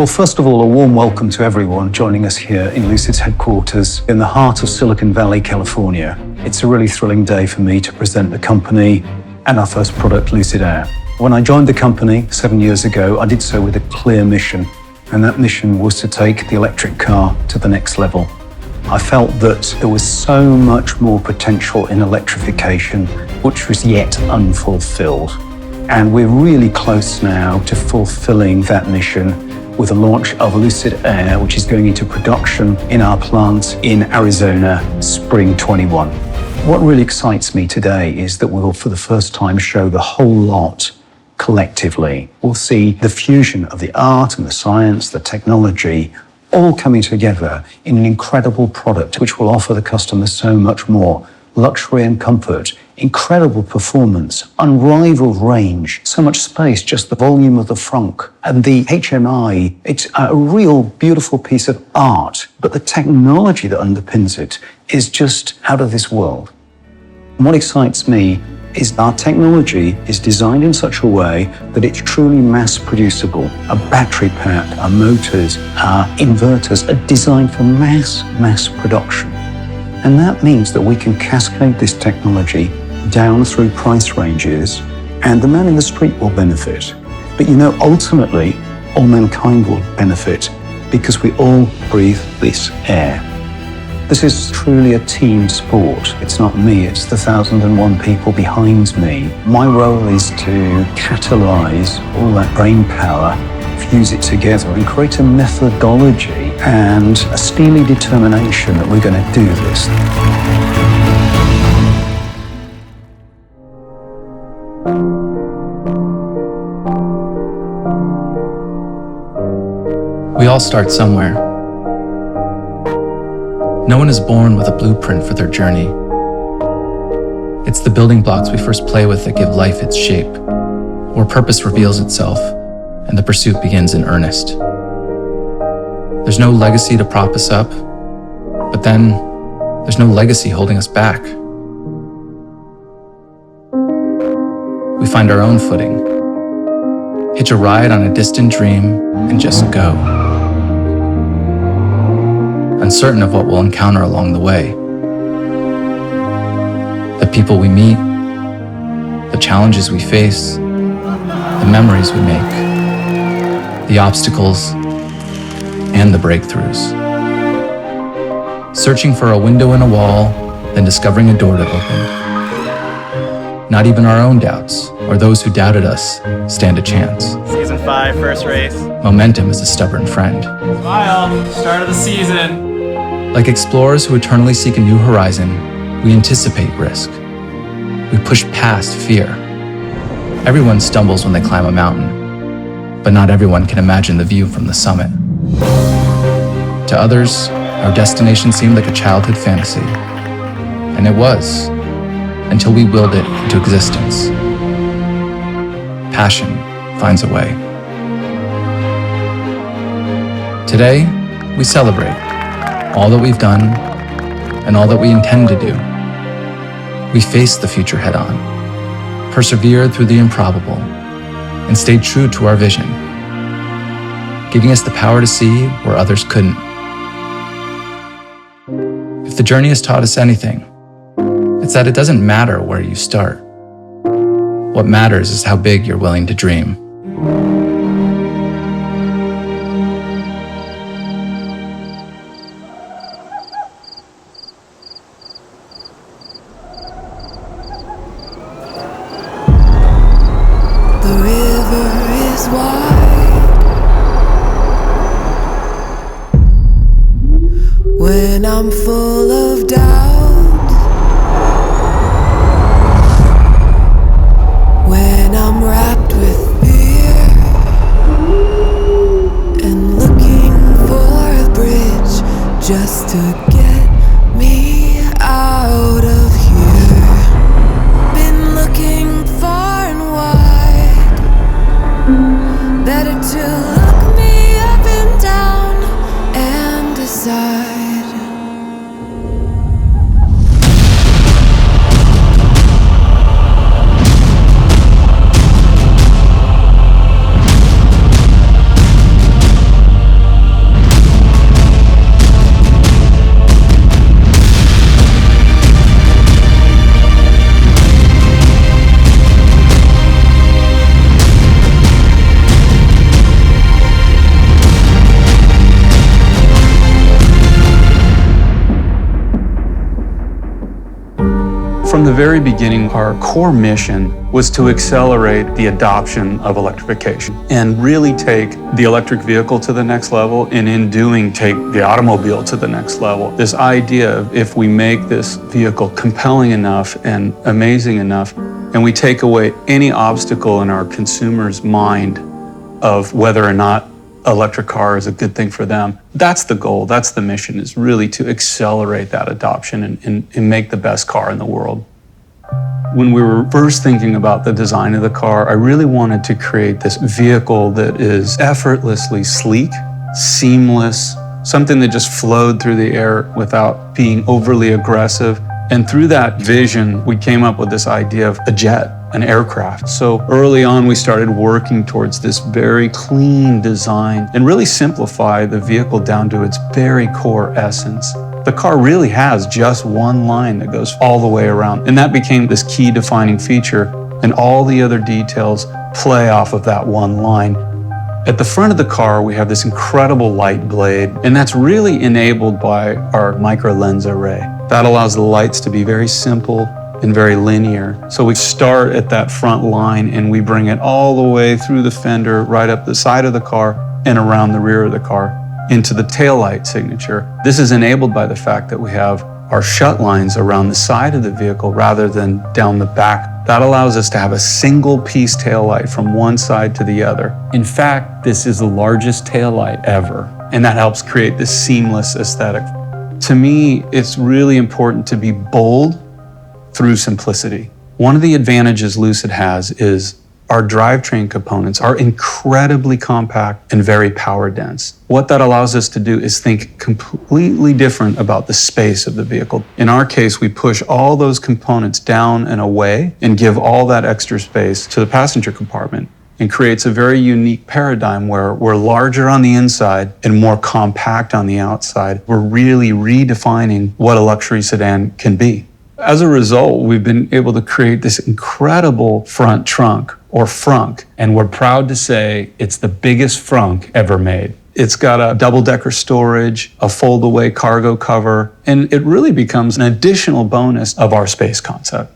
Well, first of all, a warm welcome to everyone joining us here in Lucid's headquarters in the heart of Silicon Valley, California. It's a really thrilling day for me to present the company and our first product, Lucid Air. When I joined the company 7 years ago, I did so with a clear mission, and that mission was to take the electric car to the next level. I felt that there was so much more potential in electrification, which was yet unfulfilled. And we're really close now to fulfilling that mission with the launch of Lucid Air, which is going into production in our plant in Arizona, spring 21. What really excites me today is that we'll, for the first time, show the whole lot collectively. We'll see the fusion of the art and the science, the technology, all coming together in an incredible product which will offer the customer so much more. Luxury and comfort, incredible performance, unrivaled range, so much space, just the volume of the frunk. And the HMI, it's a real beautiful piece of art, but the technology that underpins it is just out of this world. And what excites me is our technology is designed in such a way that it's truly mass producible. A battery pack, our motors, our inverters are designed for mass production. And that means that we can cascade this technology down through price ranges, and the man in the street will benefit. But you know, ultimately, all mankind will benefit because we all breathe this air. This is truly a team sport. It's not me, it's the 1,001 people behind me. My role is to catalyze all that brain power, fuse it together and create a methodology and a steely determination that we're going to do this. We all start somewhere. No one is born with a blueprint for their journey. It's the building blocks we first play with that give life its shape, where purpose reveals itself and the pursuit begins in earnest. There's no legacy to prop us up, but then there's no legacy holding us back. We find our own footing, hitch a ride on a distant dream, and just go. Uncertain of what we'll encounter along the way. The people we meet, the challenges we face, the memories we make, the obstacles, and the breakthroughs. searching for a window in a wall, then discovering a door to open. Not even our own doubts, or those who doubted us, stand a chance. Season 5, first race. Momentum is a stubborn friend. Smile, start of the season. Like explorers who eternally seek a new horizon, we anticipate risk. We push past fear. Everyone stumbles when they climb a mountain, but not everyone can imagine the view from the summit. To others, our destination seemed like a childhood fantasy, and it was, until we willed it into existence. Passion finds a way. Today, we celebrate all that we've done and all that we intend to do. We face the future head on, persevered through the improbable, and stayed true to our vision, giving us the power to see where others couldn't. If the journey has taught us anything, it's that it doesn't matter where you start. What matters is how big you're willing to dream. The river is wide when I'm full of doubt, when I'm wrapped with fear and looking for a bridge just to get me out of here. Been looking far and wide, better to look me up and down and decide. From the very beginning, our core mission was to accelerate the adoption of electrification and really take the electric vehicle to the next level, and in doing, take the automobile to the next level. This idea of if we make this vehicle compelling enough and amazing enough, and we take away any obstacle in our consumer's mind of whether or not electric car is a good thing for them. That's the goal, that's the mission, is really to accelerate that adoption and make the best car in the world. When we were first thinking about the design of the car, I really wanted to create this vehicle that is effortlessly sleek, seamless, something that just flowed through the air without being overly aggressive. And through that vision, we came up with this idea of a jet, an aircraft. So early on, we started working towards this very clean design and really simplify the vehicle down to its very core essence. The car really has just one line that goes all the way around, and that became this key defining feature, and all the other details play off of that one line. At the front of the car, we have this incredible light blade, and that's really enabled by our micro lens array. That allows the lights to be very simple and very linear. So we start at that front line and we bring it all the way through the fender, right up the side of the car and around the rear of the car into the taillight signature. This is enabled by the fact that we have our shut lines around the side of the vehicle rather than down the back. That allows us to have a single piece taillight from one side to the other. In fact, this is the largest taillight ever, and that helps create this seamless aesthetic. To me, it's really important to be bold through simplicity. One of the advantages Lucid has is our drivetrain components are incredibly compact and very power dense. What that allows us to do is think completely different about the space of the vehicle. In our case, we push all those components down and away and give all that extra space to the passenger compartment, and creates a very unique paradigm where we're larger on the inside and more compact on the outside. We're really redefining what a luxury sedan can be. As a result, we've been able to create this incredible front trunk, or frunk, and we're proud to say it's the biggest frunk ever made. It's got a double-decker storage, a fold-away cargo cover, and it really becomes an additional bonus of our space concept.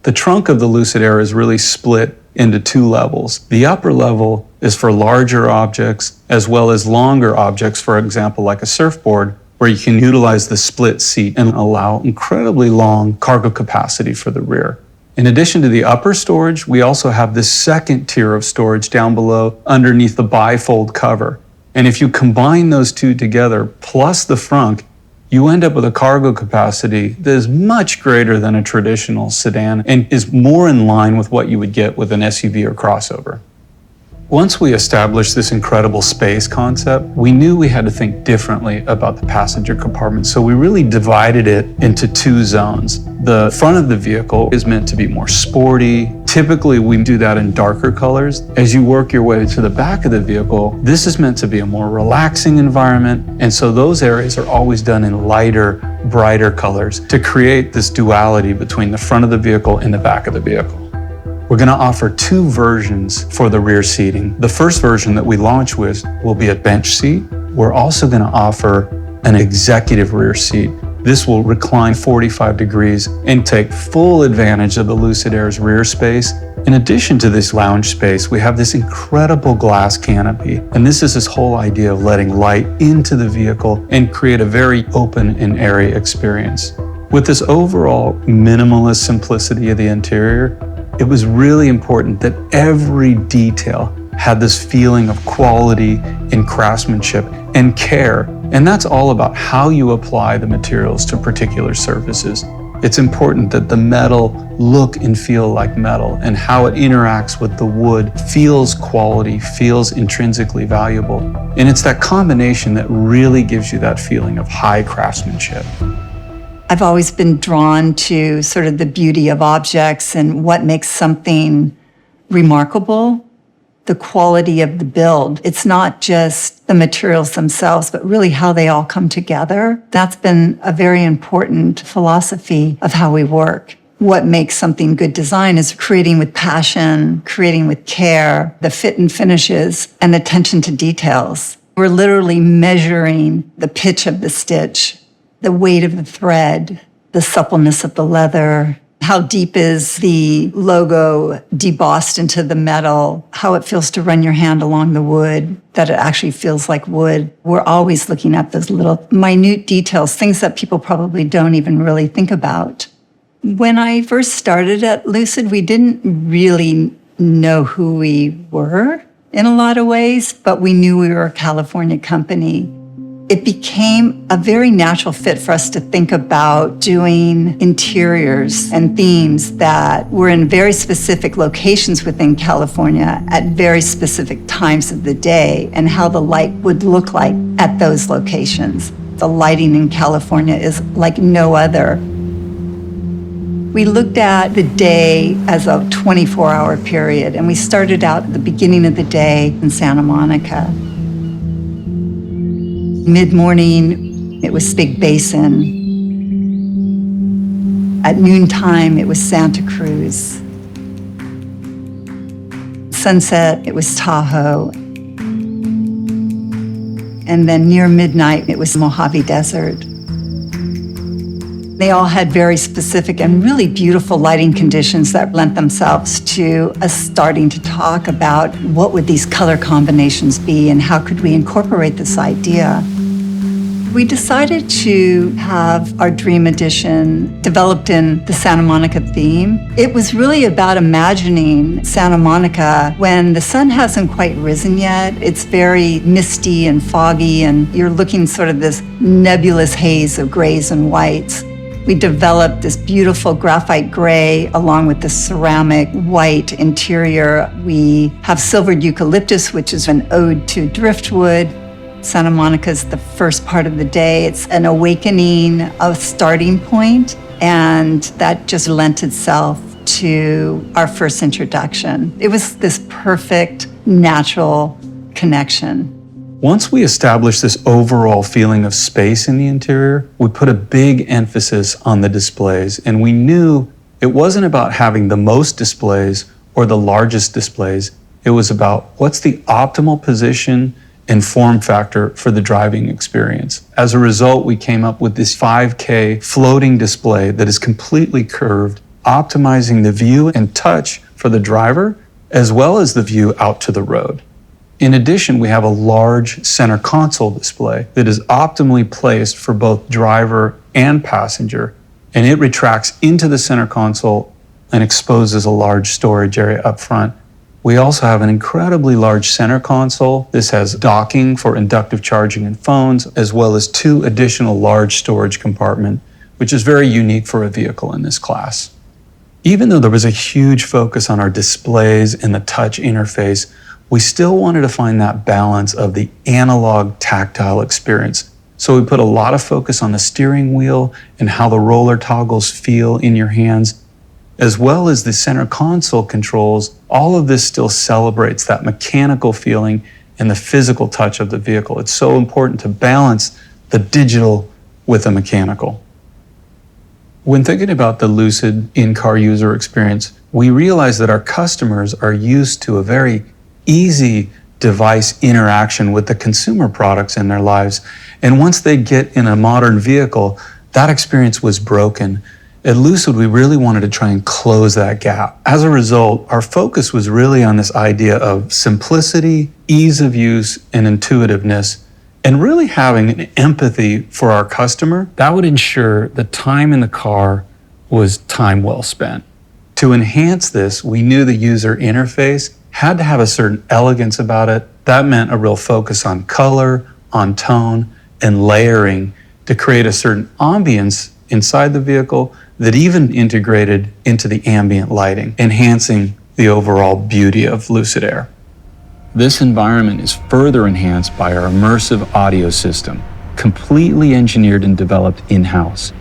The trunk of the Lucid Air is really split into two levels. The upper level is for larger objects as well as longer objects, for example, like a surfboard, where you can utilize the split seat and allow incredibly long cargo capacity for the rear. In addition to the upper storage, we also have this second tier of storage down below underneath the bifold cover. And if you combine those two together, plus the frunk, you end up with a cargo capacity that is much greater than a traditional sedan and is more in line with what you would get with an SUV or crossover. Once we established this incredible space concept, we knew we had to think differently about the passenger compartment, so we really divided it into two zones. The front of the vehicle is meant to be more sporty. Typically, we do that in darker colors. As you work your way to the back of the vehicle, this is meant to be a more relaxing environment, and so those areas are always done in lighter, brighter colors to create this duality between the front of the vehicle and the back of the vehicle. We're going to offer two versions for the rear seating. The first version that we launch with will be a bench seat. We're also going to offer an executive rear seat. This will recline 45 degrees and take full advantage of the Lucid Air's rear space. In addition to this lounge space, we have this incredible glass canopy. And this is this whole idea of letting light into the vehicle and create a very open and airy experience. With this overall minimalist simplicity of the interior, it was really important that every detail had this feeling of quality and craftsmanship and care. And that's all about how you apply the materials to particular surfaces. It's important that the metal look and feel like metal, and how it interacts with the wood feels quality, feels intrinsically valuable. And it's that combination that really gives you that feeling of high craftsmanship. I've always been drawn to sort of the beauty of objects and what makes something remarkable, the quality of the build. It's not just the materials themselves, but really how they all come together. That's been a very important philosophy of how we work. What makes something good design is creating with passion, creating with care, the fit and finishes, and attention to details. We're literally measuring the pitch of the stitch, the weight of the thread, the suppleness of the leather, how deep is the logo debossed into the metal, how it feels to run your hand along the wood, that it actually feels like wood. We're always looking at those little minute details, things that people probably don't even really think about. When I first started at Lucid, we didn't really know who we were in a lot of ways, but we knew we were a California company. It became a very natural fit for us to think about doing interiors and themes that were in very specific locations within California at very specific times of the day, and how the light would look like at those locations. The lighting in California is like no other. We looked at the day as a 24-hour period, and we started out at the beginning of the day in Santa Monica. Mid-morning, it was Big Basin. At noontime, it was Santa Cruz. Sunset, it was Tahoe. And then near midnight, it was Mojave Desert. They all had very specific and really beautiful lighting conditions that lent themselves to us starting to talk about what would these color combinations be and how could we incorporate this idea. We decided to have our Dream Edition developed in the Santa Monica theme. It was really about imagining Santa Monica when the sun hasn't quite risen yet. It's very misty and foggy, and you're looking sort of this nebulous haze of grays and whites. We developed this beautiful graphite gray along with the ceramic white interior. We have silvered eucalyptus, which is an ode to driftwood. Santa Monica is the first part of the day. It's an awakening, a starting point, and that just lent itself to our first introduction. It was this perfect, natural connection. Once we established this overall feeling of space in the interior, we put a big emphasis on the displays, and we knew it wasn't about having the most displays or the largest displays. It was about what's the optimal position and form factor for the driving experience. As a result, we came up with this 5K floating display that is completely curved, optimizing the view and touch for the driver, as well as the view out to the road. In addition, we have a large center console display that is optimally placed for both driver and passenger, and it retracts into the center console and exposes a large storage area up front. We also have an incredibly large center console. This has docking for inductive charging and phones, as well as 2 additional large storage compartments, which is very unique for a vehicle in this class. Even though there was a huge focus on our displays and the touch interface, we still wanted to find that balance of the analog tactile experience. So we put a lot of focus on the steering wheel and how the roller toggles feel in your hands, as well as the center console controls. All of this still celebrates that mechanical feeling and the physical touch of the vehicle. It's so important to balance the digital with the mechanical. When thinking about the Lucid in-car user experience, we realize that our customers are used to a very easy device interaction with the consumer products in their lives. And once they get in a modern vehicle, that experience was broken. At Lucid, we really wanted to try and close that gap. As a result, our focus was really on this idea of simplicity, ease of use, and intuitiveness, and really having an empathy for our customer that would ensure the time in the car was time well spent. To enhance this, we knew the user interface had to have a certain elegance about it. That meant a real focus on color, on tone, and layering to create a certain ambience inside the vehicle that even integrated into the ambient lighting, enhancing the overall beauty of Lucid Air. This environment is further enhanced by our immersive audio system, completely engineered and developed in-house,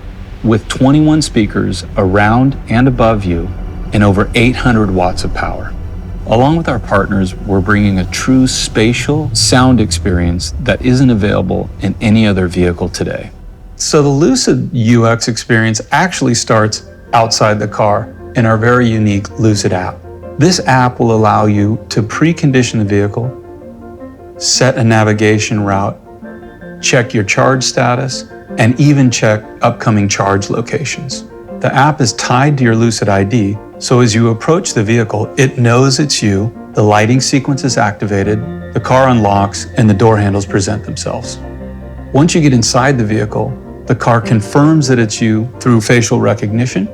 with 21 speakers around and above you and over 800 watts of power. Along with our partners, we're bringing a true spatial sound experience that isn't available in any other vehicle today. So the Lucid UX experience actually starts outside the car in our very unique Lucid app. This app will allow you to precondition the vehicle, set a navigation route, check your charge status, and even check upcoming charge locations. The app is tied to your Lucid ID, so as you approach the vehicle, it knows it's you, the lighting sequence is activated, the car unlocks, and the door handles present themselves. Once you get inside the vehicle, the car confirms that it's you through facial recognition.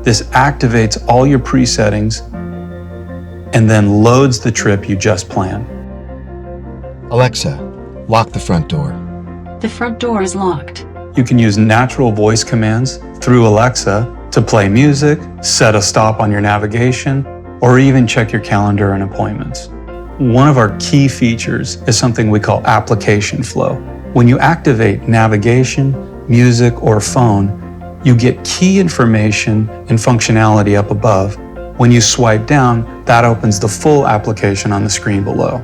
This activates all your presettings and then loads the trip you just planned. Alexa, lock the front door. The front door is locked. You can use natural voice commands through Alexa to play music, set a stop on your navigation, or even check your calendar and appointments. One of our key features is something we call application flow. When you activate navigation, music, or phone, you get key information and functionality up above. When you swipe down, that opens the full application on the screen below.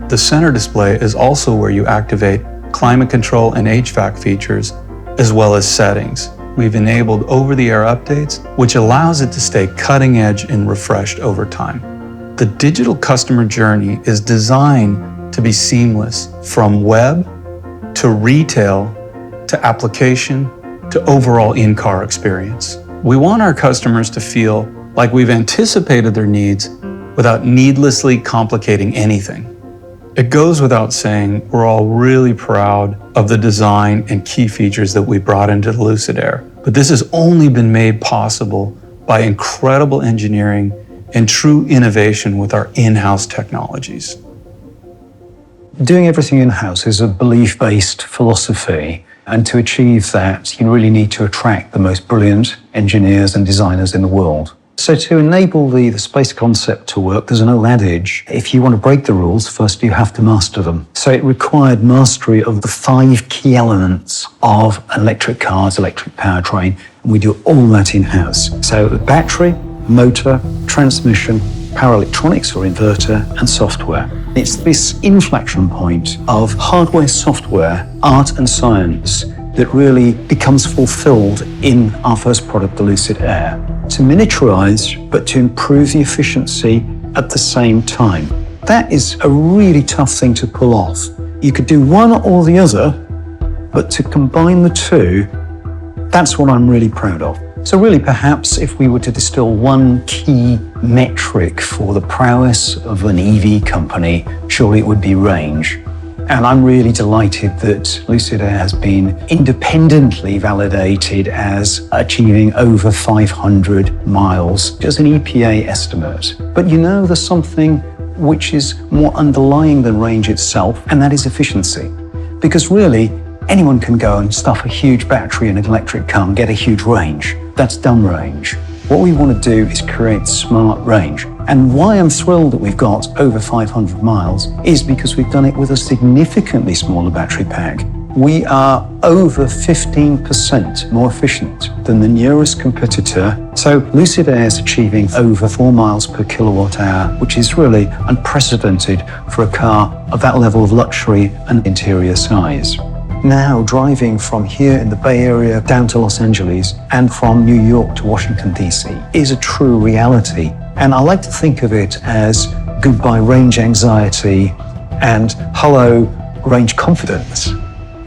The center display is also where you activate climate control and HVAC features, as well as settings. We've enabled over-the-air updates, which allows it to stay cutting edge and refreshed over time. The digital customer journey is designed to be seamless from web to retail to application to overall in-car experience. We want our customers to feel like we've anticipated their needs without needlessly complicating anything. It goes without saying, we're all really proud of the design and key features that we brought into the Lucid Air. But this has only been made possible by incredible engineering and true innovation with our in-house technologies. Doing everything in-house is a belief-based philosophy, and to achieve that, you really need to attract the most brilliant engineers and designers in the world. So to enable the space concept to work, there's an old adage, if you want to break the rules, first you have to master them. So it required mastery of the 5 key elements of electric cars, electric powertrain, and we do all that in-house. So the battery, motor, transmission, power electronics or inverter, and software. It's this inflection point of hardware, software, art and science that really becomes fulfilled in our first product, the Lucid Air. To miniaturize, but to improve the efficiency at the same time. That is a really tough thing to pull off. You could do one or the other, but to combine the two, that's what I'm really proud of. So really, perhaps if we were to distill one key metric for the prowess of an EV company, surely it would be range. And I'm really delighted that Lucid Air has been independently validated as achieving over 500 miles, just an EPA estimate. But you know, there's something which is more underlying than range itself, and that is efficiency. Because really, anyone can go and stuff a huge battery in an electric car and get a huge range. That's dumb range. What we want to do is create smart range. And why I'm thrilled that we've got over 500 miles is because we've done it with a significantly smaller battery pack. We are over 15% more efficient than the nearest competitor. So Lucid Air is achieving over 4 miles per kilowatt hour, which is really unprecedented for a car of that level of luxury and interior size. Now, driving from here in the Bay Area down to Los Angeles and from New York to Washington, D.C. is a true reality. And I like to think of it as goodbye range anxiety and hello range confidence.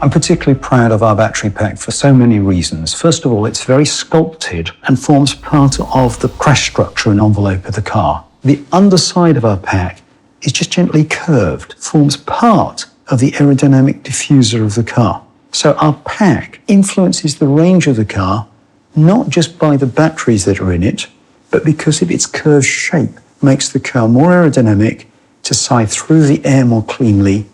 I'm particularly proud of our battery pack for so many reasons. First of all, it's very sculpted and forms part of the crash structure and envelope of the car. The underside of our pack is just gently curved, forms part of the aerodynamic diffuser of the car. So our pack influences the range of the car, not just by the batteries that are in it, but because of its curved shape, makes the car more aerodynamic to side through the air more cleanly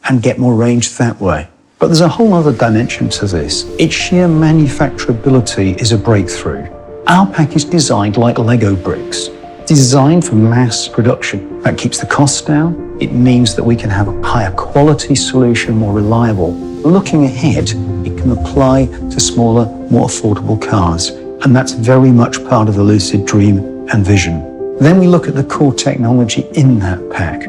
and get more range that way. But there's a whole other dimension to this. Its sheer manufacturability is a breakthrough. Our pack is designed like Lego bricks, designed for mass production. That keeps the costs down. It means that we can have a higher quality solution, more reliable. Looking ahead, it can apply to smaller, more affordable cars. And that's very much part of the Lucid dream and vision. Then we look at the core technology in that pack.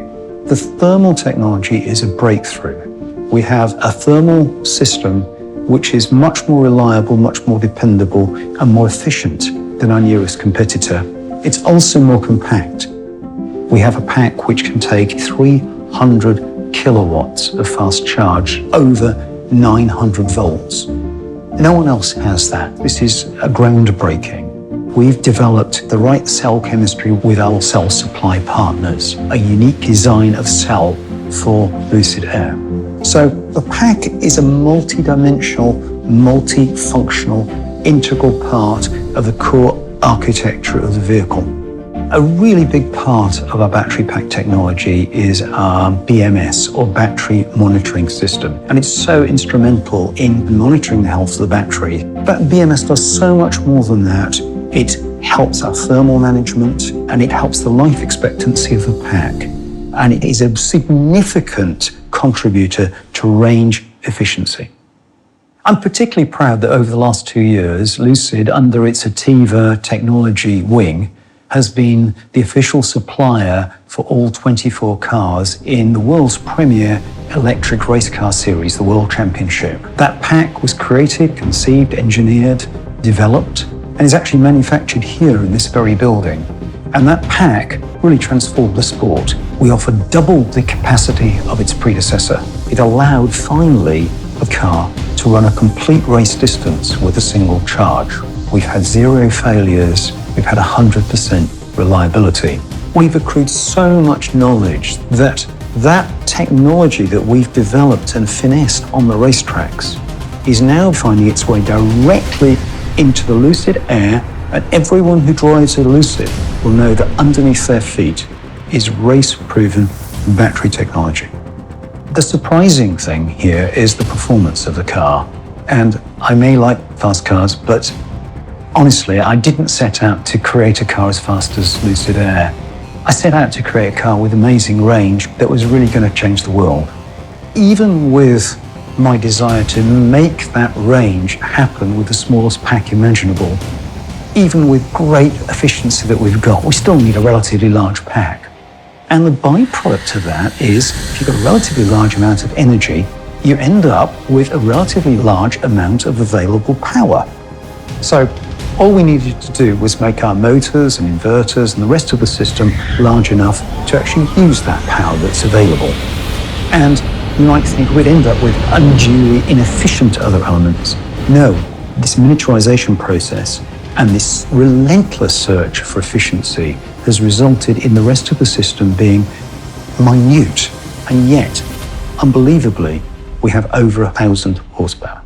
The thermal technology is a breakthrough. We have a thermal system which is much more reliable, much more dependable, and more efficient than our nearest competitor. It's also more compact. We have a pack which can take 300 kilowatts of fast charge, over 900 volts. No one else has that. This is a groundbreaking. We've developed the right cell chemistry with our cell supply partners, a unique design of cell for Lucid Air. So the pack is a multi-dimensional, multifunctional, integral part of the core architecture of the vehicle. A really big part of our battery pack technology is our BMS, or battery monitoring system. And it's so instrumental in monitoring the health of the battery. But BMS does so much more than that. It helps our thermal management and it helps the life expectancy of the pack. And it is a significant contributor to range efficiency. I'm particularly proud that over the last 2 years, Lucid, under its Ativa technology wing, has been the official supplier for all 24 cars in the world's premier electric race car series, the World Championship. That pack was created, conceived, engineered, developed, and is actually manufactured here in this very building. And that pack really transformed the sport. We offered double the capacity of its predecessor. It allowed, finally, a car to run a complete race distance with a single charge. We've had 0 failures. We've had 100% reliability. We've accrued so much knowledge that technology that we've developed and finessed on the racetracks is now finding its way directly into the Lucid Air, and everyone who drives a Lucid will know that underneath their feet is race-proven battery technology. The surprising thing here is the performance of the car. And I may like fast cars, but honestly, I didn't set out to create a car as fast as Lucid Air. I set out to create a car with amazing range that was really going to change the world. Even with my desire to make that range happen with the smallest pack imaginable, even with great efficiency that we've got, we still need a relatively large pack. And the byproduct of that is, if you've got a relatively large amount of energy, you end up with a relatively large amount of available power. So All we needed to do was make our motors and inverters and the rest of the system large enough to actually use that power that's available. And you might think we'd end up with unduly inefficient other elements. No, this miniaturization process and this relentless search for efficiency has resulted in the rest of the system being minute, and yet, unbelievably, we have over 1,000 horsepower.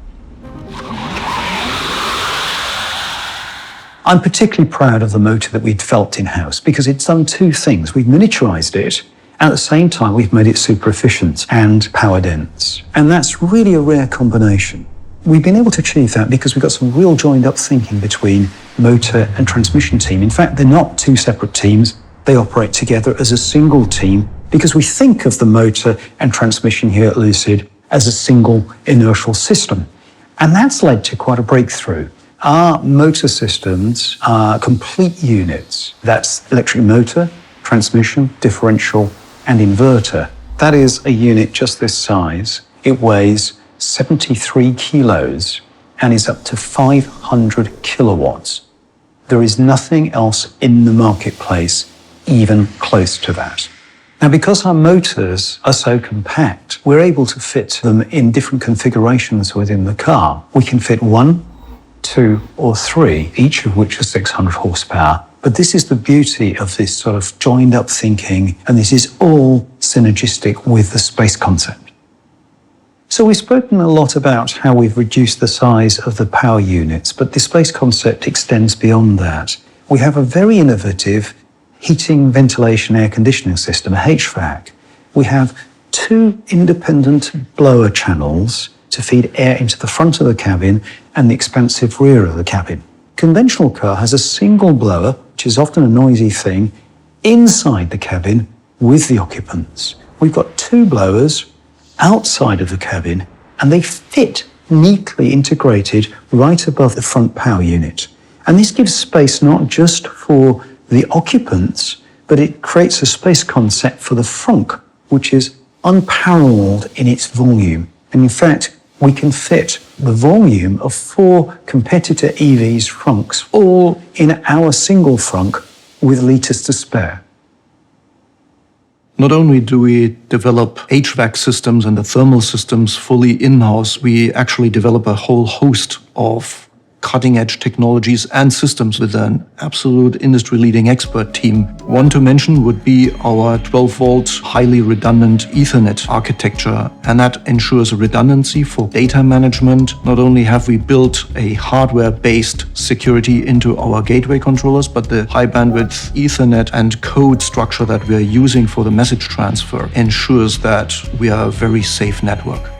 I'm particularly proud of the motor that we'd developed in-house because it's done two things. We've miniaturized it, and at the same time, we've made it super efficient and power dense. And that's really a rare combination. We've been able to achieve that because we've got some real joined-up thinking between motor and transmission team. In fact, they're not two separate teams. They operate together as a single team because we think of the motor and transmission here at Lucid as a single inertial system. And that's led to quite a breakthrough. Our motor systems are complete units. That's electric motor, transmission, differential, and inverter. That is a unit just this size. It weighs 73 kilos and is up to 500 kilowatts. There is nothing else in the marketplace even close to that. Now, because our motors are so compact, we're able to fit them in different configurations within the car. We can fit 1, 2, or 3, each of which is 600 horsepower. But this is the beauty of this sort of joined-up thinking, and this is all synergistic with the space concept. So we've spoken a lot about how we've reduced the size of the power units, but the space concept extends beyond that. We have a very innovative heating, ventilation, air conditioning system, a HVAC. We have 2 independent blower channels to feed air into the front of the cabin and the expansive rear of the cabin. Conventional car has a single blower, which is often a noisy thing, inside the cabin with the occupants. We've got 2 blowers outside of the cabin, and they fit neatly integrated right above the front power unit. And this gives space not just for the occupants, but it creates a space concept for the frunk, which is unparalleled in its volume. And in fact, we can fit the volume of 4 competitor EVs' frunks all in our single frunk with litres to spare. Not only do we develop HVAC systems and the thermal systems fully in-house, we actually develop a whole host of cutting-edge technologies and systems with an absolute industry-leading expert team. One to mention would be our 12-volt, highly redundant Ethernet architecture, and that ensures redundancy for data management. Not only have we built a hardware-based security into our gateway controllers, but the high-bandwidth Ethernet and code structure that we are using for the message transfer ensures that we are a very safe network.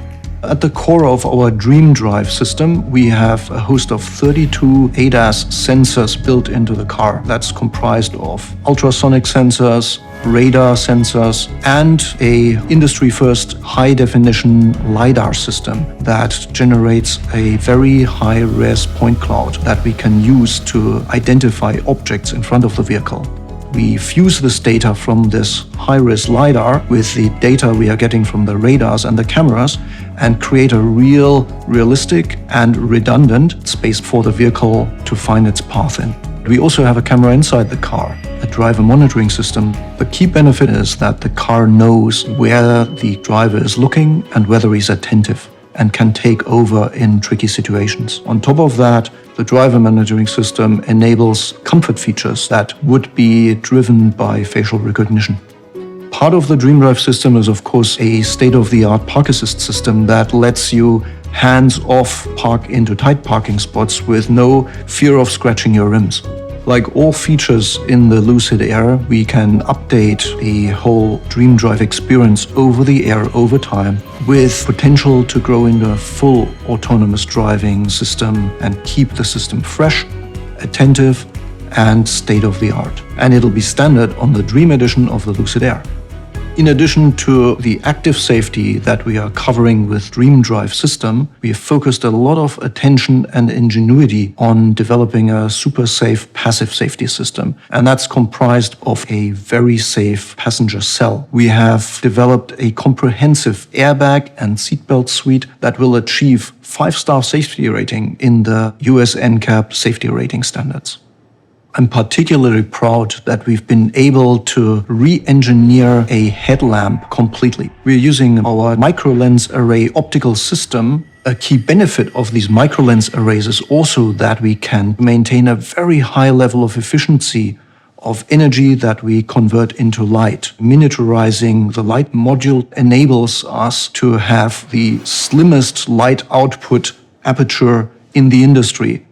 At the core of our Dream Drive system, we have a host of 32 ADAS sensors built into the car. That's comprised of ultrasonic sensors, radar sensors, and a industry-first high-definition LiDAR system that generates a very high-res point cloud that we can use to identify objects in front of the vehicle. We fuse this data from this high-res LiDAR with the data we are getting from the radars and the cameras and create a realistic and redundant space for the vehicle to find its path in. We also have a camera inside the car, a driver monitoring system. The key benefit is that the car knows where the driver is looking and whether he's attentive and can take over in tricky situations. On top of that, the driver monitoring system enables comfort features that would be driven by facial recognition. Part of the Dream Drive system is, of course, a state-of-the-art park assist system that lets you hands-off park into tight parking spots with no fear of scratching your rims. Like all features in the Lucid Air, we can update the whole Dream Drive experience over the air over time with potential to grow into a full autonomous driving system and keep the system fresh, attentive, and state-of-the-art. And it'll be standard on the Dream Edition of the Lucid Air. In addition to the active safety that we are covering with Dream Drive system, we have focused a lot of attention and ingenuity on developing a super safe passive safety system. And that's comprised of a very safe passenger cell. We have developed a comprehensive airbag and seatbelt suite that will achieve 5-star safety rating in the US NCAP safety rating standards. I'm particularly proud that we've been able to re-engineer a headlamp completely. We're using our microlens array optical system. A key benefit of these microlens arrays is also that we can maintain a very high level of efficiency of energy that we convert into light. Miniaturizing the light module enables us to have the slimmest light output aperture in the industry.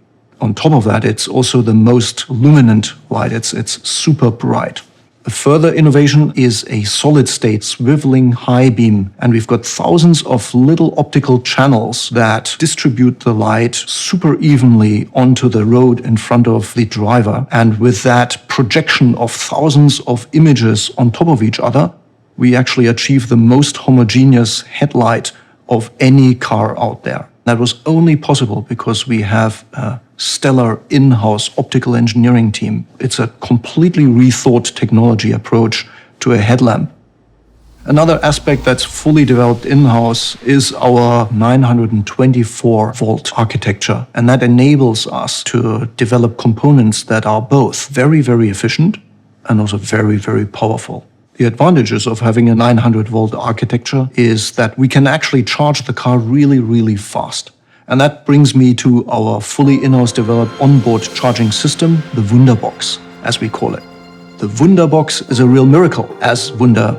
On top of that, it's also the most luminant light. It's super bright. A further innovation is a solid-state swiveling high beam, and we've got thousands of little optical channels that distribute the light super evenly onto the road in front of the driver. And with that projection of thousands of images on top of each other, we actually achieve the most homogeneous headlight of any car out there. That was only possible because we have a stellar in-house optical engineering team. It's a completely rethought technology approach to a headlamp. Another aspect that's fully developed in-house is our 924-volt architecture, and that enables us to develop components that are both very, very efficient and also very, very powerful. The advantages of having a 900-volt architecture is that we can actually charge the car really, really fast. And that brings me to our fully in-house developed onboard charging system, the Wunderbox, as we call it. The Wunderbox is a real miracle, as Wunder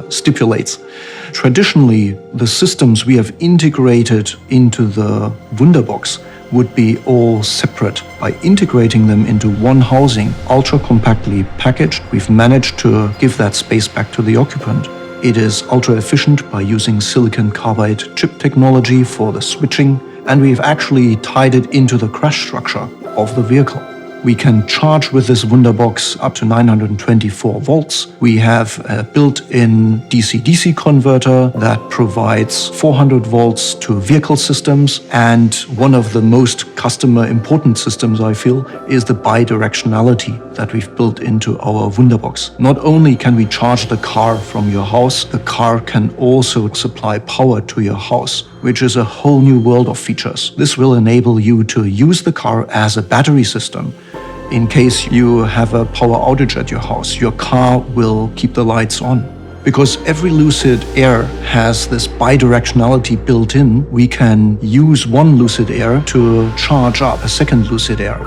stipulates. Traditionally, the systems we have integrated into the Wunderbox would be all separate. By integrating them into one housing, ultra-compactly packaged, we've managed to give that space back to the occupant. It is ultra-efficient by using silicon carbide chip technology for the switching, and we've actually tied it into the crash structure of the vehicle. We can charge with this Wunderbox up to 924 volts. We have a built-in DC-DC converter that provides 400 volts to vehicle systems. And one of the most customer important systems, I feel, is the bidirectionality that we've built into our Wunderbox. Not only can we charge the car from your house, the car can also supply power to your house, which is a whole new world of features. This will enable you to use the car as a battery system. In case you have a power outage at your house, your car will keep the lights on. Because every Lucid Air has this bidirectionality built in, we can use one Lucid Air to charge up a second Lucid Air.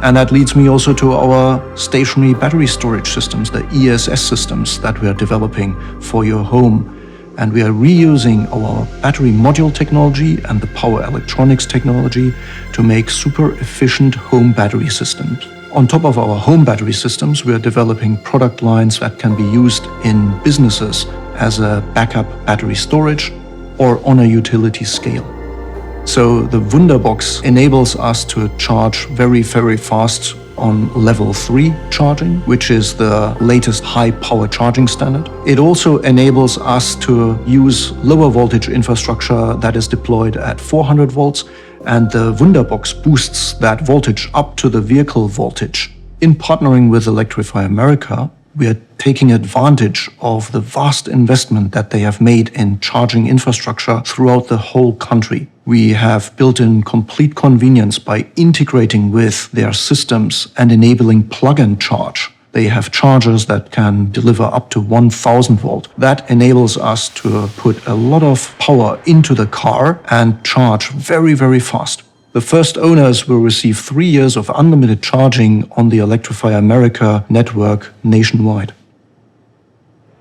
And that leads me also to our stationary battery storage systems, the ESS systems that we are developing for your home. And we are reusing our battery module technology and the power electronics technology to make super efficient home battery systems. On top of our home battery systems, we are developing product lines that can be used in businesses as a backup battery storage or on a utility scale. So the Wunderbox enables us to charge very, very fast on level 3 charging, which is the latest high power charging standard. It also enables us to use lower voltage infrastructure that is deployed at 400 volts, and the Wunderbox boosts that voltage up to the vehicle voltage. In partnering with Electrify America, we are taking advantage of the vast investment that they have made in charging infrastructure throughout the whole country. We have built in complete convenience by integrating with their systems and enabling plug and charge. They have chargers that can deliver up to 1000 volt. That enables us to put a lot of power into the car and charge very, very fast. The first owners will receive 3 years of unlimited charging on the Electrify America network nationwide.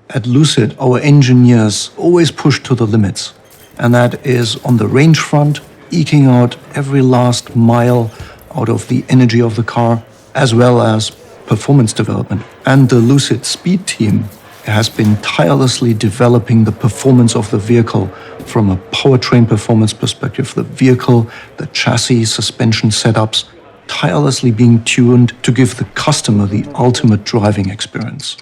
At Lucid, our engineers always push to the limits, and that is on the range front, eking out every last mile out of the energy of the car, as well as performance development. And the Lucid Speed team has been tirelessly developing the performance of the vehicle from a powertrain performance perspective. The vehicle, the chassis, suspension setups, tirelessly being tuned to give the customer the ultimate driving experience.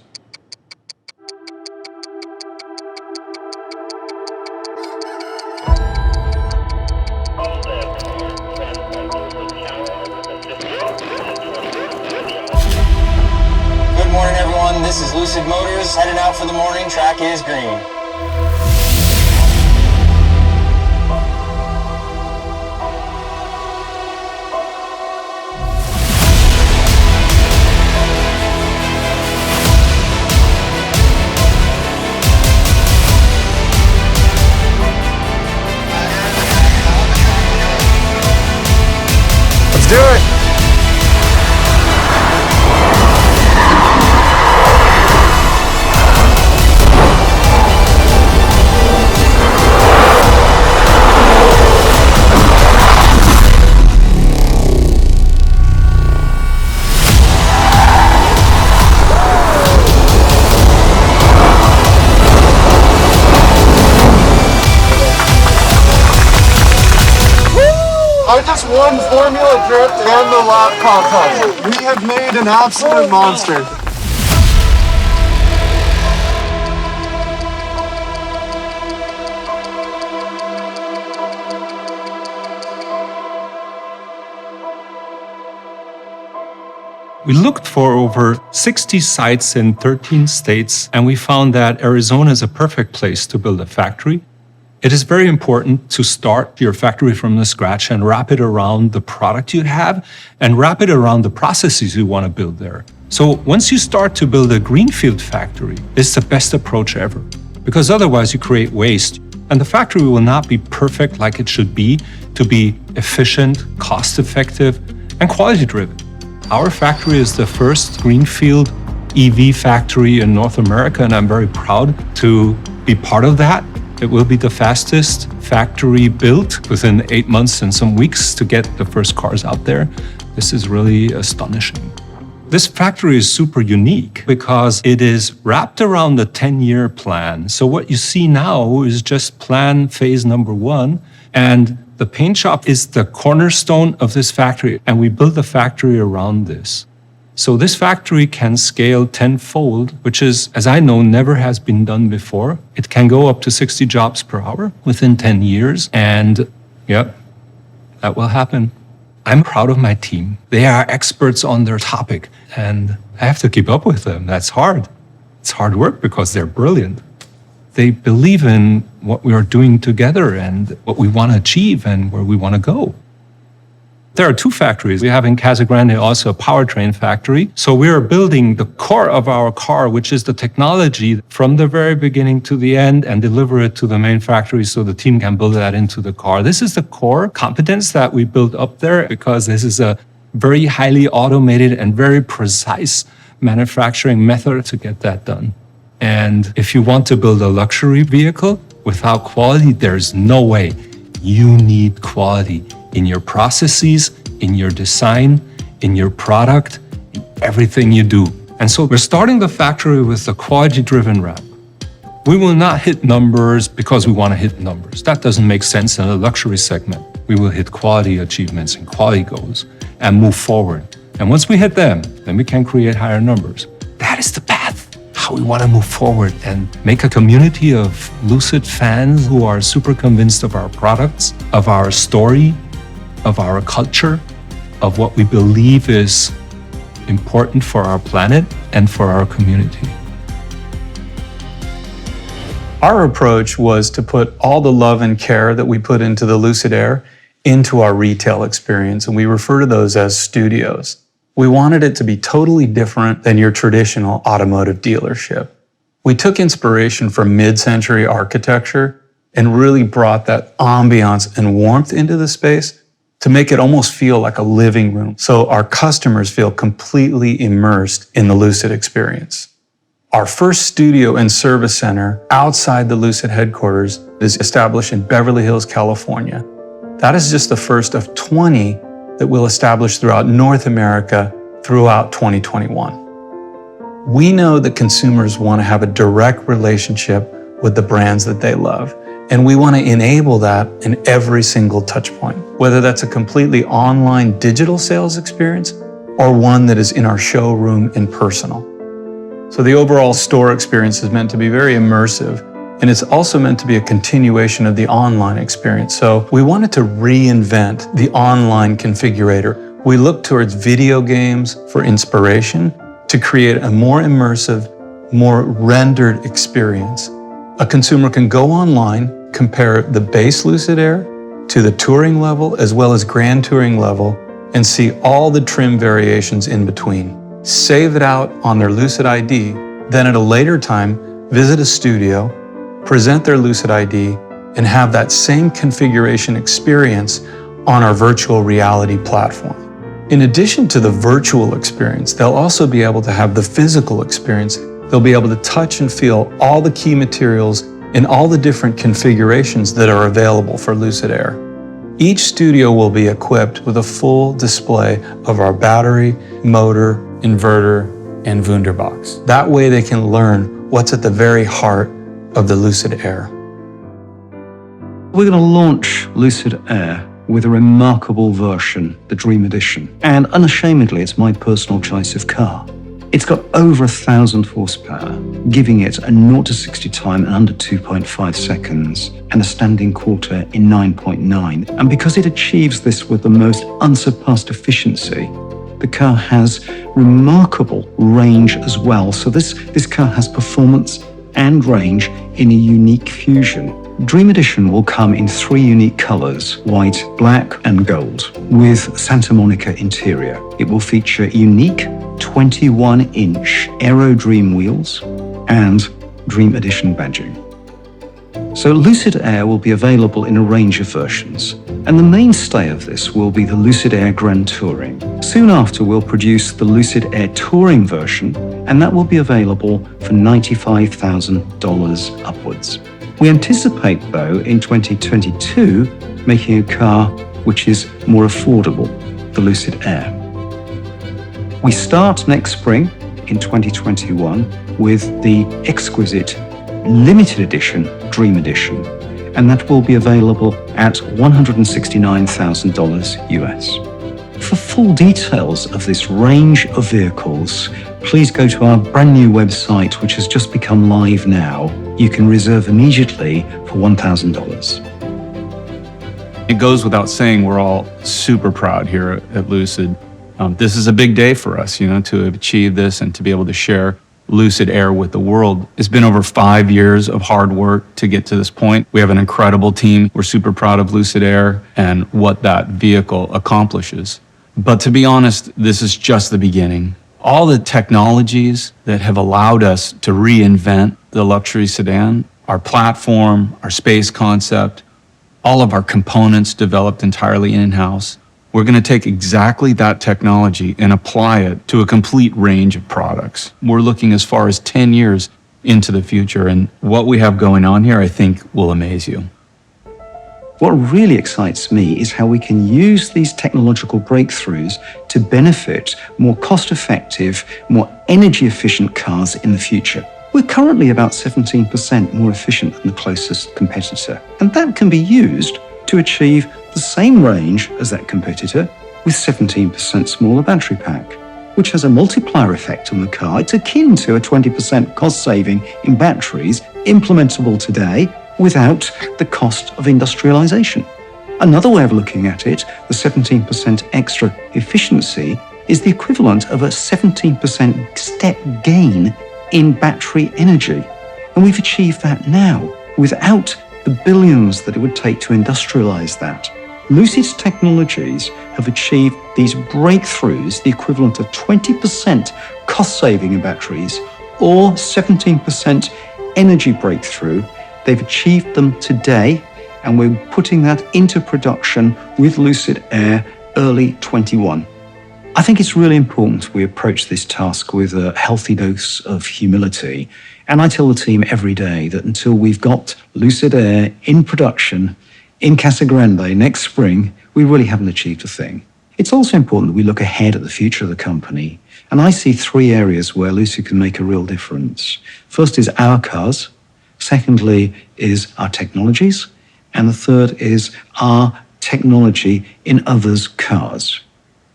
this is Lucid Motors, heading out for the morning. Track is green. Let's do it! I just won Formula Drift and the lap contest. We have made an absolute monster. We looked for over 60 sites in 13 states, and we found that Arizona is a perfect place to build a factory. It is very important to start your factory from the scratch and wrap it around the product you have and wrap it around the processes you want to build there. So once you start to build a greenfield factory, it's the best approach ever, because otherwise you create waste. And the factory will not be perfect like it should be to be efficient, cost-effective, and quality-driven. Our factory is the first greenfield EV factory in North America, and I'm very proud to be part of that. It will be the fastest factory built within 8 months and some weeks to get the first cars out there. This is really astonishing. This factory is super unique because it is wrapped around the 10-year plan. So what you see now is just plan phase number 1, and the paint shop is the cornerstone of this factory, and we built the factory around this. So this factory can scale tenfold, which is, as I know, never has been done before. It can go up to 60 jobs per hour within 10 years. And yep, that will happen. I'm proud of my team. They are experts on their topic, and I have to keep up with them. That's hard. It's hard work because they're brilliant. They believe in what we are doing together and what we want to achieve and where we want to go. There are 2 factories. We have in Casa Grande also a powertrain factory. So we are building the core of our car, which is the technology from the very beginning to the end, and deliver it to the main factory so the team can build that into the car. This is the core competence that we built up there because this is a very highly automated and very precise manufacturing method to get that done. And if you want to build a luxury vehicle without quality, there's no way. You need quality in your processes, in your design, in your product, in everything you do. And so we're starting the factory with a quality-driven wrap. We will not hit numbers because we want to hit numbers. That doesn't make sense in a luxury segment. We will hit quality achievements and quality goals and move forward. And once we hit them, then we can create higher numbers. That is the path. How we want to move forward and make a community of Lucid fans who are super convinced of our products, of our story, of our culture, of what we believe is important for our planet and for our community. Our approach was to put all the love and care that we put into the Lucid Air into our retail experience, and we refer to those as studios. We wanted it to be totally different than your traditional automotive dealership. We took inspiration from mid-century architecture and really brought that ambiance and warmth into the space to make it almost feel like a living room, so our customers feel completely immersed in the Lucid experience. Our first studio and service center outside the Lucid headquarters is established in Beverly Hills, California. That is just the first of 20 that we'll establish throughout North America throughout 2021. We know that consumers want to have a direct relationship with the brands that they love, and we want to enable that in every single touch point, whether that's a completely online digital sales experience or one that is in our showroom and personal. So the overall store experience is meant to be very immersive, and it's also meant to be a continuation of the online experience. So we wanted to reinvent the online configurator. We looked towards video games for inspiration to create a more immersive more rendered experience. A consumer can go online, compare the base Lucid Air to the touring level as well as grand touring level, and see all the trim variations in between. Save it out on their Lucid ID, then at a later time, visit a studio, present their Lucid ID, and have that same configuration experience on our virtual reality platform. In addition to the virtual experience, they'll also be able to have the physical experience. They'll be able to touch and feel all the key materials in all the different configurations that are available for Lucid Air. Each studio will be equipped with a full display of our battery, motor, inverter, and Wunderbox. That way they can learn what's at the very heart of the Lucid Air. We're going to launch Lucid Air with a remarkable version, the Dream Edition. And unashamedly, it's my personal choice of car. It's got over 1,000 horsepower, giving it a 0 to 60 time in under 2.5 seconds and a standing quarter in 9.9. And because it achieves this with the most unsurpassed efficiency, the car has remarkable range as well. So this car has performance and range in a unique fusion. Dream Edition will come in 3 unique colors, white, black, and gold, with Santa Monica interior. It will feature unique 21-inch Aero Dream wheels and Dream Edition badging. So Lucid Air will be available in a range of versions, and the mainstay of this will be the Lucid Air Grand Touring. Soon after, we'll produce the Lucid Air Touring version, and that will be available for $95,000 upwards. We anticipate, though, in 2022, making a car which is more affordable, the Lucid Air. We start next spring in 2021 with the exquisite limited edition Dream Edition, and that will be available at $169,000 US. For full details of this range of vehicles, please go to our brand new website, which has just become live now. You can reserve immediately for $1,000. It goes without saying, we're all super proud here at Lucid. This is a big day for us, to achieve this and to be able to share Lucid Air with the world. It's been over 5 years of hard work to get to this point. We have an incredible team. We're super proud of Lucid Air and what that vehicle accomplishes. But to be honest, this is just the beginning. All the technologies that have allowed us to reinvent the luxury sedan, our platform, our space concept, all of our components developed entirely in-house, we're going to take exactly that technology and apply it to a complete range of products. We're looking as far as 10 years into the future, and what we have going on here, I think, will amaze you. What really excites me is how we can use these technological breakthroughs to benefit more cost-effective, more energy-efficient cars in the future. We're currently about 17% more efficient than the closest competitor, and that can be used to achieve the same range as that competitor with 17% smaller battery pack, which has a multiplier effect on the car. It's akin to a 20% cost saving in batteries implementable today without the cost of industrialization. Another way of looking at it, the 17% extra efficiency is the equivalent of a 17% step gain in battery energy. And we've achieved that now without the billions that it would take to industrialize that. Lucid's technologies have achieved these breakthroughs, the equivalent of 20% cost saving in batteries or 17% energy breakthrough. They've achieved them today, and we're putting that into production with Lucid Air early 21. I think it's really important we approach this task with a healthy dose of humility. And I tell the team every day that until we've got Lucid Air in production in Casa Grande next spring, we really haven't achieved a thing. It's also important that we look ahead at the future of the company. And I see 3 areas where Lucid can make a real difference. First is our cars. Secondly is our technologies. And the third is our technology in others' cars.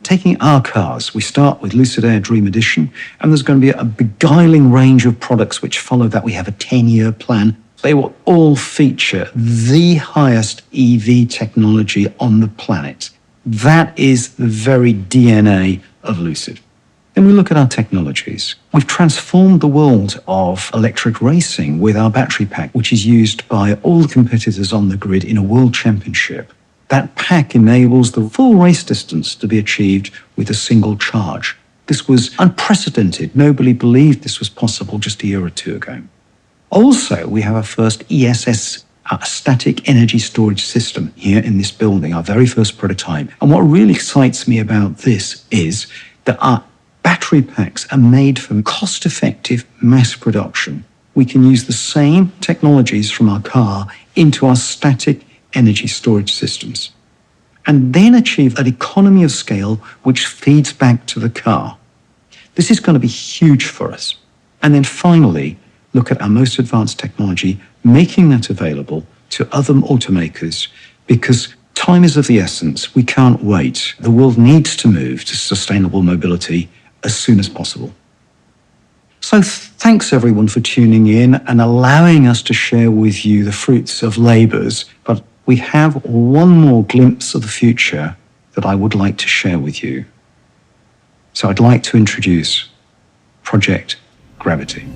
Taking our cars, we start with Lucid Air Dream Edition, and there's going to be a beguiling range of products which follow that. We have a 10-year plan. They will all feature the highest EV technology on the planet. That is the very DNA of Lucid. Then we look at our technologies. We've transformed the world of electric racing with our battery pack, which is used by all the competitors on the grid in a world championship. That pack enables the full race distance to be achieved with a single charge. This was unprecedented. Nobody believed this was possible just a year or two ago. Also, we have our first ESS, static energy storage system here in this building, our very first prototype. And what really excites me about this is that our battery packs are made for cost-effective mass production. We can use the same technologies from our car into our static energy storage systems, and then achieve an economy of scale which feeds back to the car. This is going to be huge for us. And then finally, look at our most advanced technology, making that available to other automakers, because time is of the essence. We can't wait. The world needs to move to sustainable mobility as soon as possible. So thanks everyone for tuning in and allowing us to share with you the fruits of labours. But we have one more glimpse of the future that I would like to share with you. So I'd like to introduce Project Gravity.